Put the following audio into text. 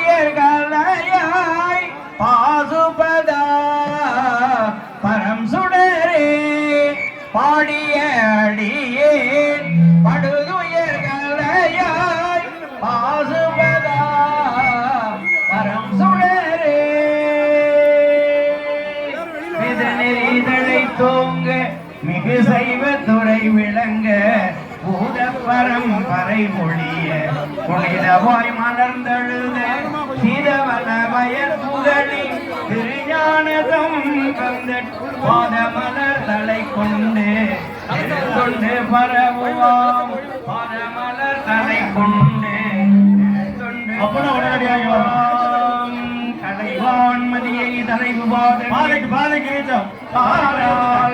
உயர்களாய் பாசுபதா பரம் சுடரே பாடிய அடியே படுதுயர்களாய் பாசுபதா பரம் சுடரே இதழை தோங்க மிகு சைவ துறை விளங்க பூத பரம்பரை மொழிய புனிதவாய் மலர்ந்தழுத சீதவன வயல் புகழி திருஞானதம் கந்த பாத மலர் தலை கொண்டு கொண்டு பரவுவாம் பாத மலர் தலை கொண்டு கலைவான்மதியை தலைவு பாதைக்கு